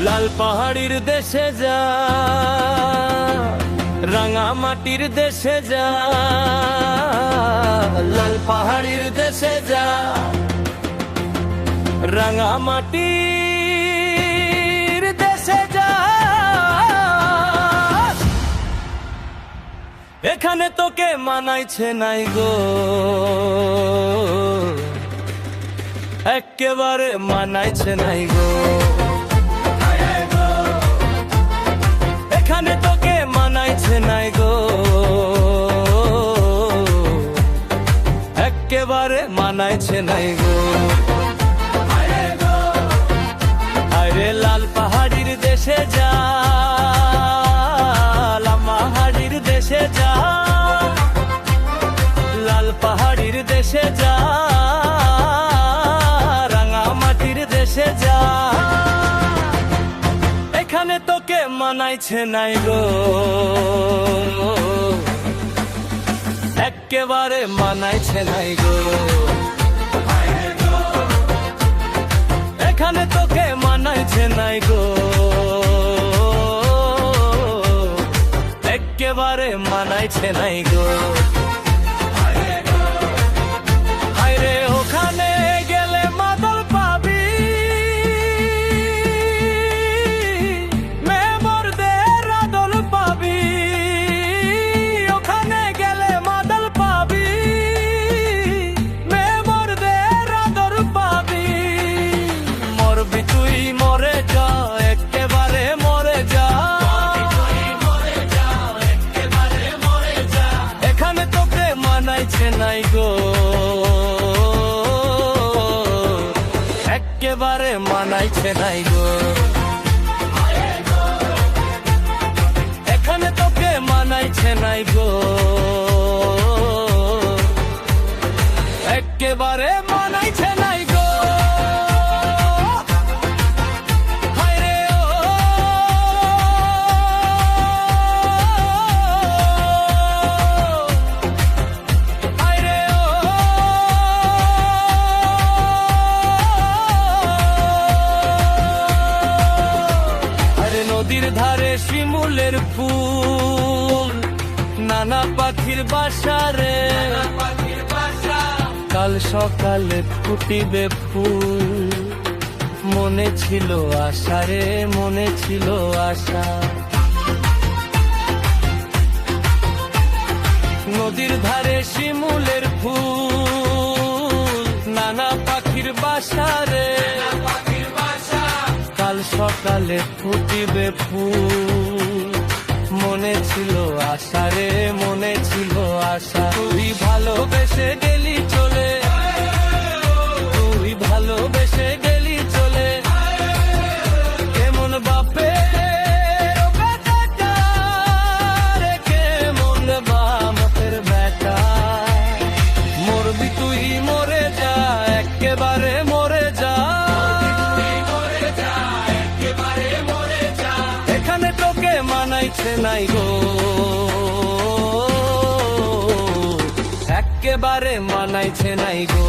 লাল পাহাড়ির দেশে যা, রাঙা মাটির দেশে যা, লাল পাহাড়ির দেশে যা, রাঙা মাটির দেশে যা। এখানে তোকে মানাইছে নাই গো, একেবারে মানাইছে নাই গো। এখানে তোকে মানাইছে নাই গো, একেবারে মানাইছে নাই গো। আরে লাল পাহাড়ির দেশে যা, লামাহাড়ির দেশে যা, লাল পাহাড়ির দেশে যা, রাঙা মাটির দেশে যা। এখানে তোকে মানাইছে নাই গো, একেবারে মানাইছে নাই গো। এখানে তোকে মানাইছে নাই গো, একেবারে মানাইছে নাই গো। আরে ওখানে গেলে মাদল পাবি, মেমরদের আদল পাবি। ওখানে গেলে মাদল পাবি, মেমরদের আদর পাবি। মরবি তুই মরে যা, একেবারে মরে যা। এখানে তোকে মানাইছে নাই গো, একেবারে মানাইছে নাই গো। এখানে তোকে মানাইছে নাই গো, একেবারে মানাইছে নাই গো। হায়রে ও, হায়রে ও। আরে নদীর ধারে শিমুলের ফুল, নানা পাখির বাসা রে। কাল সকালে ফুটিবে ফুল, মনে ছিল আশা রে, মনে ছিল আশা। নদীর ধারে শিমুলের ফুল, নানা পাখির বাসা রে। কাল সকালে ফুটিবে ফুল, মনে ছিল আশা রে, মনে ছিল আশা। তুই ভালোবেসে গেলি চলে, তুই ভালোবেসে গেলি চলে। কেমন বাপে কেমন বাপের বেটা। মরবি তুই মরে যা, একেবারে মরে যা। এখানে তোকে মানাইছে নাই গো, একেবারে মানাইছে নাই গো।